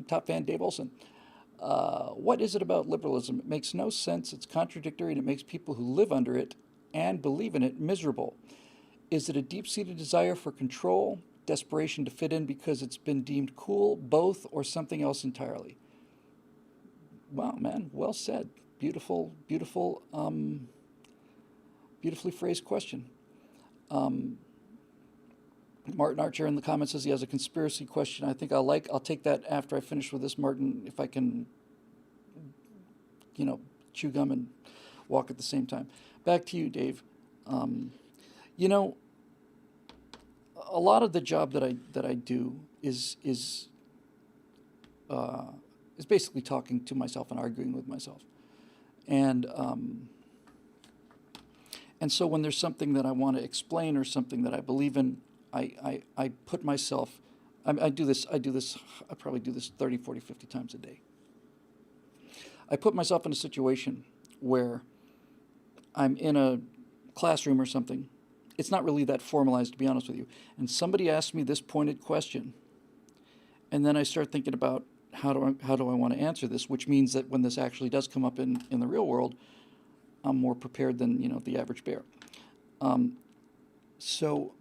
top fan Dave Olson. What is it about liberalism? It makes no sense, it's contradictory, and it makes people who live under it and believe in it miserable. Is it a deep-seated desire for control, desperation to fit in because it's been deemed cool, both, or something else entirely? Wow, man, well said. Beautiful, beautiful, beautifully phrased question. Martin Archer in the comments says he has a conspiracy question. I think I'll take that after I finish with this, Martin, if I can, chew gum and walk at the same time. Back to you, Dave. You know, a lot of the job that I do is basically talking to myself and arguing with myself, and so when there's something that I want to explain or something that I believe in, I put myself. I do this. I probably do this 30, 40, 50 times a day. I put myself in a situation where I'm in a classroom or something. It's not really that formalized, to be honest with you. And somebody asks me this pointed question, and then I start thinking about how do I want to answer this, which means that when this actually does come up in the real world, I'm more prepared than the average bear. So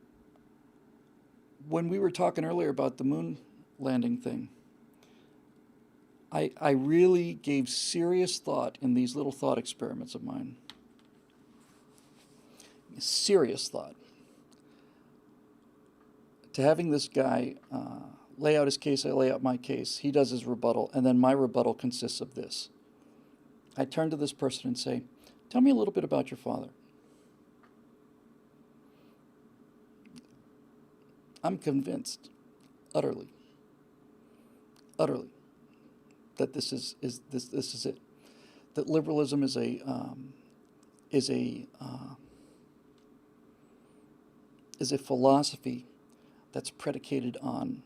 when we were talking earlier about the moon landing thing, I really gave serious thought in these little thought experiments of mine. Serious thought to having this guy lay out his case. I lay out my case. He does his rebuttal, and then my rebuttal consists of this. I turn to this person and say, "Tell me a little bit about your father." I'm convinced, utterly, that this is it. That liberalism is a philosophy that's predicated on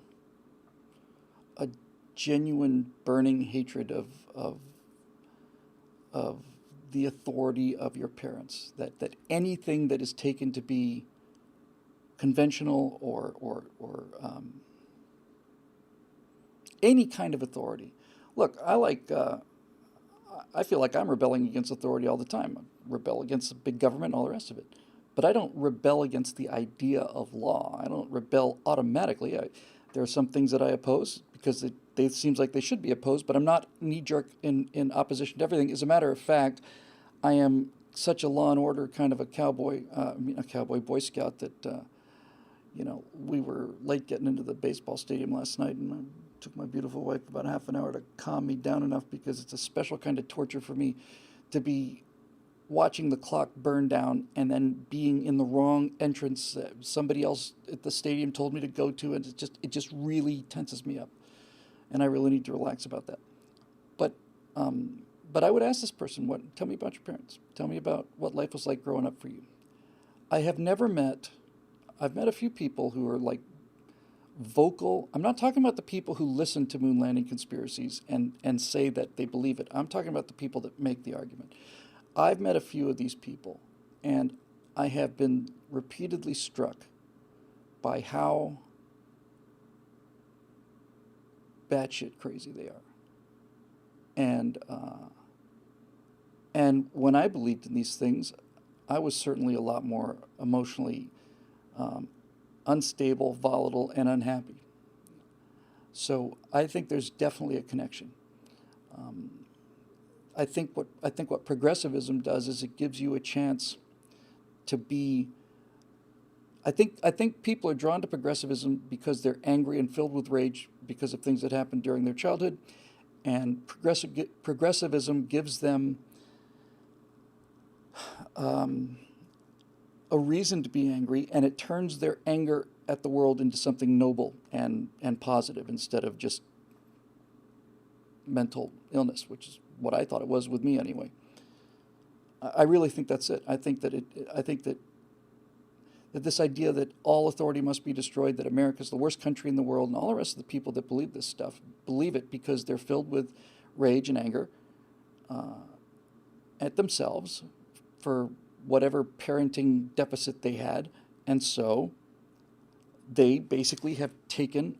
a genuine burning hatred of the authority of your parents. That anything that is taken to be conventional or any kind of authority. Look, I feel like I'm rebelling against authority all the time. I rebel against the big government and all the rest of it. But I don't rebel against the idea of law. I don't rebel automatically. There are some things that I oppose because they seems like they should be opposed, but I'm not knee-jerk in opposition to everything. As a matter of fact, I am such a law and order kind of a cowboy, Boy Scout that, we were late getting into the baseball stadium last night, and I took my beautiful wife about half an hour to calm me down enough, because it's a special kind of torture for me to be watching the clock burn down and then being in the wrong entrance somebody else at the stadium told me to go to, and it just really tenses me up, and I really need to relax about that. But I would ask this person, tell me about your parents. Tell me about what life was like growing up for you. I've met a few people who are like vocal. I'm not talking about the people who listen to moon landing conspiracies and say that they believe it. I'm talking about the people that make the argument. I've met a few of these people, and I have been repeatedly struck by how batshit crazy they are. And when I believed in these things, I was certainly a lot more emotionally unstable, volatile, and unhappy. So I think there's definitely a connection. I think what progressivism does is it gives you a chance to be. I think people are drawn to progressivism because they're angry and filled with rage because of things that happened during their childhood, and progressivism gives them a reason to be angry, and it turns their anger at the world into something noble and positive instead of just mental illness, which is what I thought it was with me anyway. I really think that's it. I think that this idea that all authority must be destroyed, that America's the worst country in the world, and all the rest of the people that believe this stuff believe it because they're filled with rage and anger at themselves for whatever parenting deficit they had, and so they basically have taken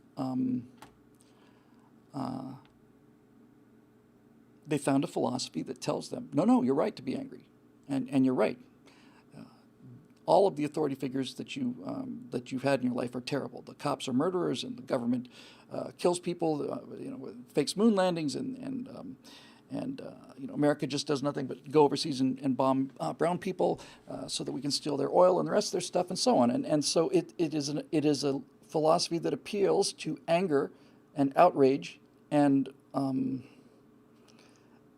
they found a philosophy that tells them, no, you're right to be angry, and you're right. All of the authority figures that you've had in your life are terrible. The cops are murderers, and the government kills people, fakes moon landings, and America just does nothing but go overseas and bomb brown people so that we can steal their oil and the rest of their stuff, and so on. And so it is a philosophy that appeals to anger and outrage and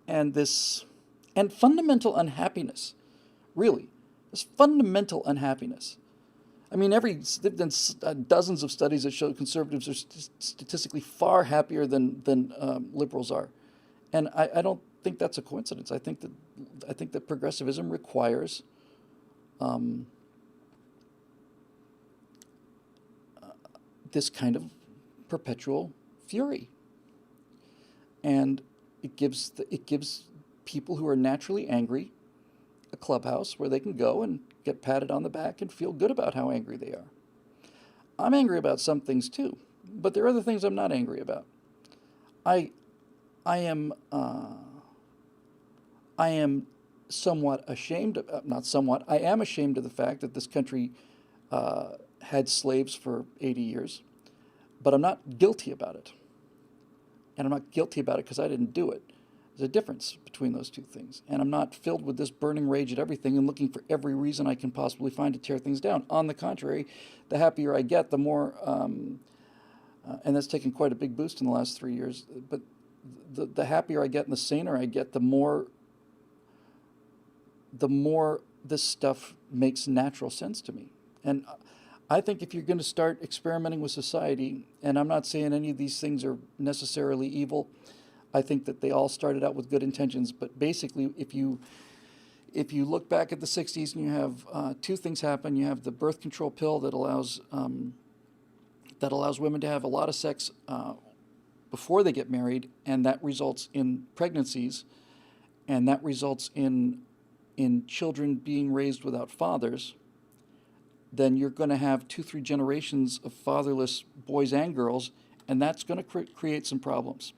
this and fundamental unhappiness, really. This fundamental unhappiness. I mean, there've been dozens of studies that show conservatives are statistically far happier than liberals are, and I don't think that's a coincidence. I think that progressivism requires this kind of perpetual fury, and it gives people who are naturally angry a clubhouse where they can go and get patted on the back and feel good about how angry they are. I'm angry about some things too, but there are other things I'm not angry about. I am somewhat ashamed of, not somewhat, I am ashamed of the fact that this country had slaves for 80 years, but I'm not guilty about it. And I'm not guilty about it because I didn't do it. There's a difference between those two things. And I'm not filled with this burning rage at everything and looking for every reason I can possibly find to tear things down. On the contrary, the happier I get, the more, and that's taken quite a big boost in the last 3 years, but the happier I get and the saner I get, the more this stuff makes natural sense to me. And I think if you're going to start experimenting with society, and I'm not saying any of these things are necessarily evil, I think that they all started out with good intentions, but basically, if you look back at the 60s and you have two things happen, you have the birth control pill that allows women to have a lot of sex before they get married, and that results in pregnancies, and that results in children being raised without fathers. Then you're going to have 2-3 generations of fatherless boys and girls, and that's going to create some problems.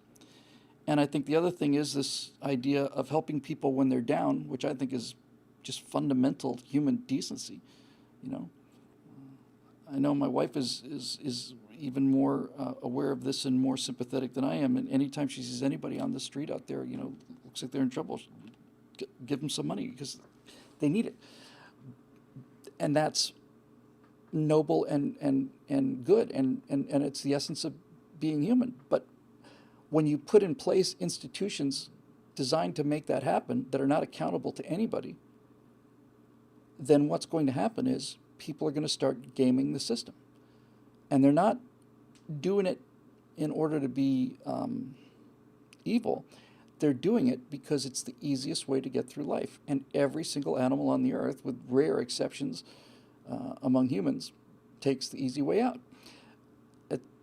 And I think the other thing is this idea of helping people when they're down, which I think is just fundamental human decency. I know my wife is even more aware of this and more sympathetic than I am. And anytime she sees anybody on the street out there, looks like they're in trouble, give them some money because they need it. And that's noble and good, and it's the essence of being human. But when you put in place institutions designed to make that happen that are not accountable to anybody, then what's going to happen is people are going to start gaming the system. And they're not doing it in order to be evil. They're doing it because it's the easiest way to get through life. And every single animal on the earth, with rare exceptions among humans, takes the easy way out.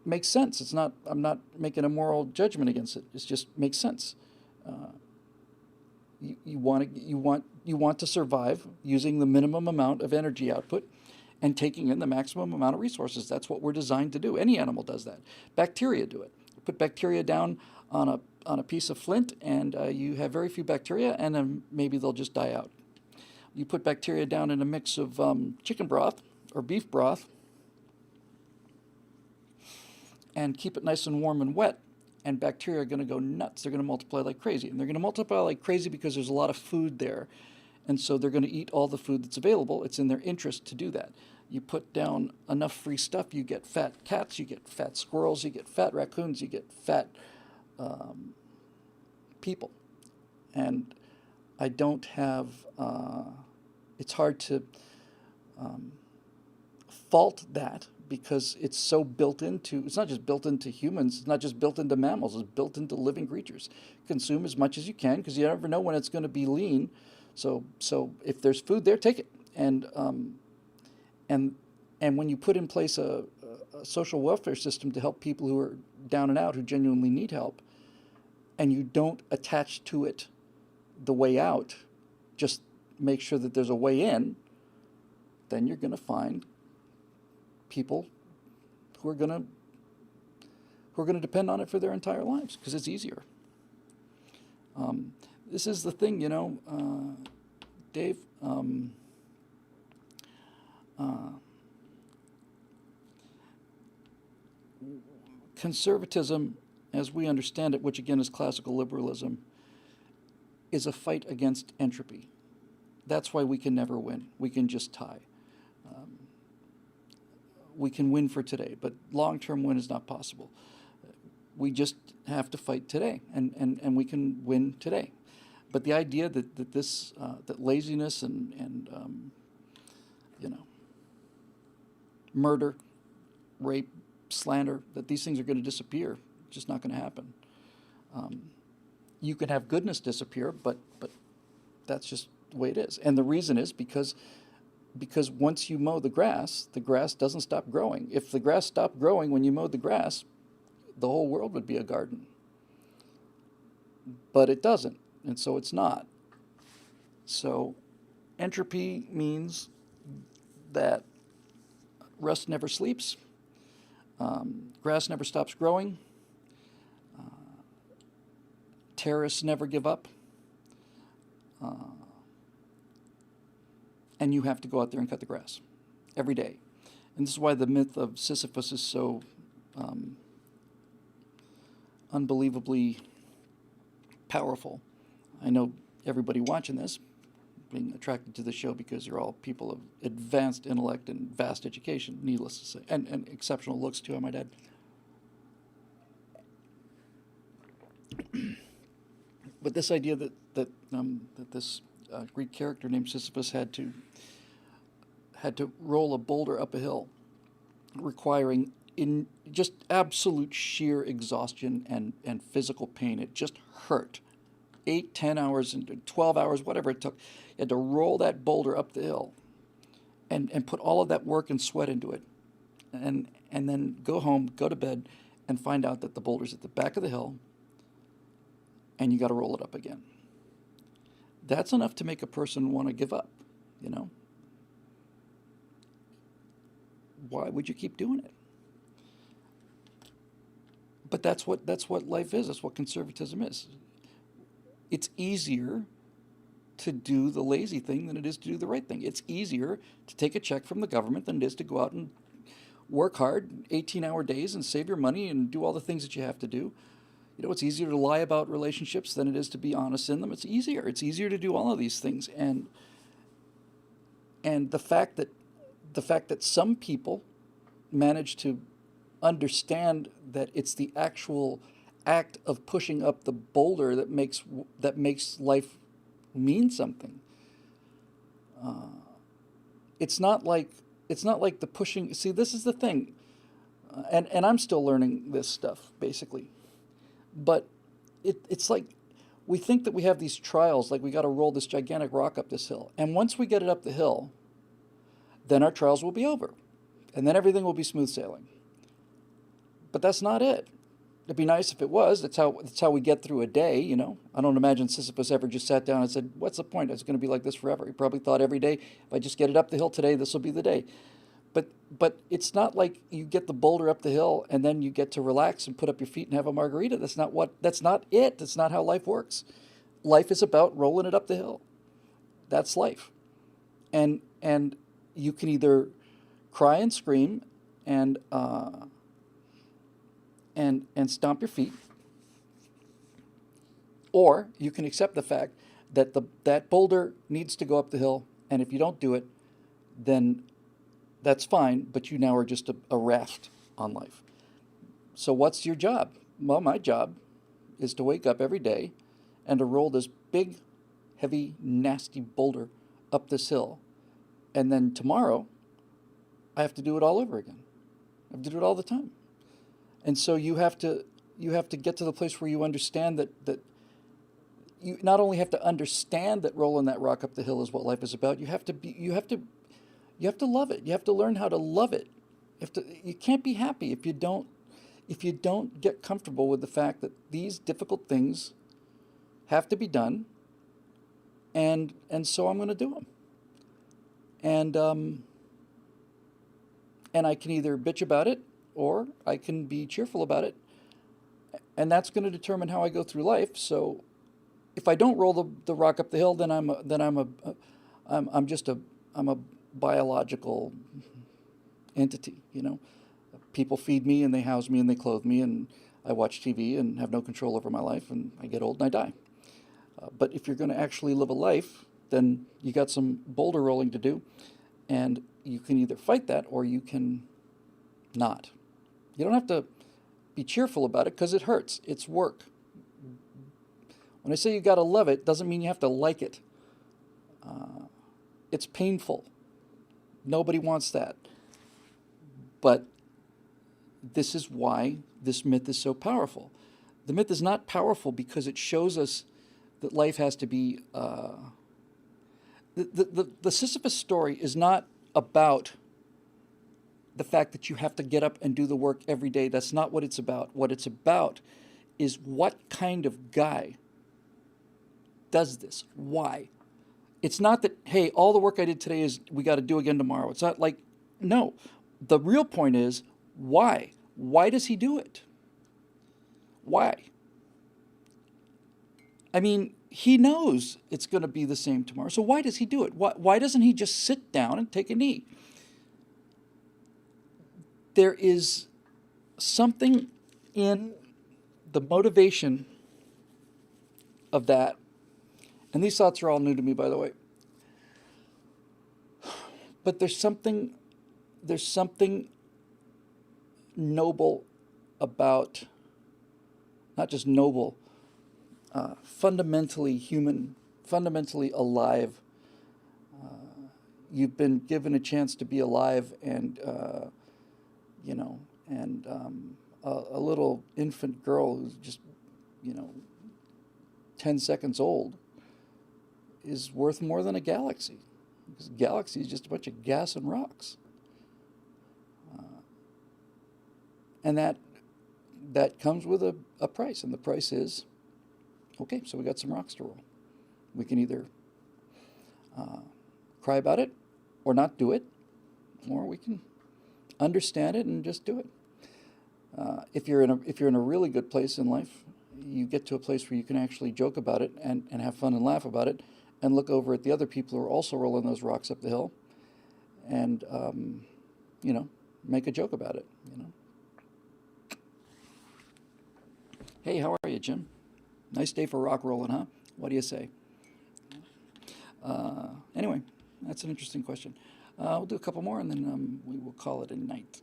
Makes sense. I'm not making a moral judgment against it. It just makes sense. You want to survive using the minimum amount of energy output and taking in the maximum amount of resources. That's what we're designed to do. Any animal does that. Bacteria do it. You put bacteria down on a piece of flint, and you have very few bacteria, and then maybe they'll just die out. You put bacteria down in a mix of chicken broth or beef broth, and keep it nice and warm and wet, and bacteria are going to go nuts. They're going to multiply like crazy. And they're going to multiply like crazy because there's a lot of food there. And so they're going to eat all the food that's available. It's in their interest to do that. You put down enough free stuff, you get fat cats, you get fat squirrels, you get fat raccoons, you get fat people. And I don't have, it's hard to fault that, because it's so built into, it's not just built into humans, it's not just built into mammals, it's built into living creatures. Consume as much as you can, because you never know when it's going to be lean. So if there's food there, take it. And when you put in place a social welfare system to help people who are down and out, who genuinely need help, and you don't attach to it the way out, just make sure that there's a way in, then you're going to find people who are going to depend on it for their entire lives, because it's easier. This is the thing, Dave. Conservatism, as we understand it, which again is classical liberalism, is a fight against entropy. That's why we can never win. We can just tie. We can win for today, but long-term win is not possible. We just have to fight today, and we can win today. But the idea that laziness and murder, rape, slander, that these things are going to disappear, just not going to happen. You can have goodness disappear, but that's just the way it is. And the reason is because once you mow the grass doesn't stop growing. If the grass stopped growing when you mowed the grass, the whole world would be a garden. But it doesn't, and so it's not. So entropy means that rust never sleeps, grass never stops growing, terrorists never give up, and you have to go out there and cut the grass every day. And this is why the myth of Sisyphus is so unbelievably powerful. I know everybody watching this being attracted to the show because you're all people of advanced intellect and vast education, needless to say, and exceptional looks too, I might add. But this idea that this Greek character named Sisyphus had to roll a boulder up a hill, requiring in just absolute sheer exhaustion and physical pain. It just hurt. 8, 10 hours, and 12 hours, whatever it took. You had to roll that boulder up the hill and put all of that work and sweat into it. And then go home, go to bed, and find out that the boulder's at the back of the hill and you got to roll it up again. That's enough to make a person want to give up, Why would you keep doing it? But that's what life is. That's what conservatism is. It's easier to do the lazy thing than it is to do the right thing. It's easier to take a check from the government than it is to go out and work hard, 18-hour days, and save your money and do all the things that you have to do. It's easier to lie about relationships than it is to be honest in them. It's easier. It's easier to do all of these things. And the fact that some people manage to understand that it's the actual act of pushing up the boulder that makes life mean something. It's not like the pushing. See, this is the thing, and I'm still learning this stuff basically, but it's like we think that we have these trials, like we got to roll this gigantic rock up this hill, and once we get it up the hill, then our trials will be over, and then everything will be smooth sailing. But that's not it. It'd be nice if it was. That's how we get through a day, I don't imagine Sisyphus ever just sat down and said, what's the point? It's going to be like this forever. He probably thought every day, if I just get it up the hill today, this will be the day. But it's not like you get the boulder up the hill and then you get to relax and put up your feet and have a margarita. That's not it. That's not how life works. Life is about rolling it up the hill. That's life. And you can either cry and scream and stomp your feet, or you can accept the fact that that boulder needs to go up the hill, and if you don't do it, then that's fine, but you now are just a raft on life. So what's your job? Well, my job is to wake up every day and to roll this big, heavy, nasty boulder up this hill, and then tomorrow I have to do it all over again. I have to do it all the time. And so you have to get to the place where you understand that you not only have to understand that rolling that rock up the hill is what life is about. You have to love it. You have to learn how to love it. You can't be happy if you don't get comfortable with the fact that these difficult things have to be done. And so I'm going to do them. And I can either bitch about it, or I can be cheerful about it, and that's going to determine how I go through life. So if I don't roll the rock up the hill, then I'm just I'm a biological entity, you know. People feed me and they house me and they clothe me, and I watch TV and have no control over my life, and I get old and I die. But if you're going to actually live a life, then you got some boulder rolling to do, and you can either fight that or you can not. You don't have to be cheerful about it because it hurts. It's work. When I say you got to love it, doesn't mean you have to like it. It's painful. Nobody wants that. But this is why this myth is so powerful. The myth is not powerful because it shows us that life has to be... The Sisyphus story is not about the fact that you have to get up and do the work every day. That's not what it's about. What it's about is what kind of guy does this. Why? It's not that, hey, all the work I did today is we got to do again tomorrow. It's not like, no. The real point is, why? Why does he do it? Why? I mean, he knows it's going to be the same tomorrow. So why does he do it? Why doesn't he just sit down and take a knee? There is something in the motivation of that. And these thoughts are all new to me, by the way. But there's something noble about, not just noble, fundamentally human, fundamentally alive. You've been given a chance to be alive, and you know, and a little infant girl who's just, 10 seconds old is worth more than a galaxy, because a galaxy is just a bunch of gas and rocks. And that comes with a price, and the price is, okay, so we got some rocks to roll. We can either cry about it or not do it, or we can understand it and just do it. If you're in a really good place in life, you get to a place where you can actually joke about it and have fun and laugh about it, and look over at the other people who are also rolling those rocks up the hill, and make a joke about it. Hey, how are you, Jim? Nice day for rock rolling, huh? What do you say? Anyway, that's an interesting question. We'll do a couple more, and then we will call it a night.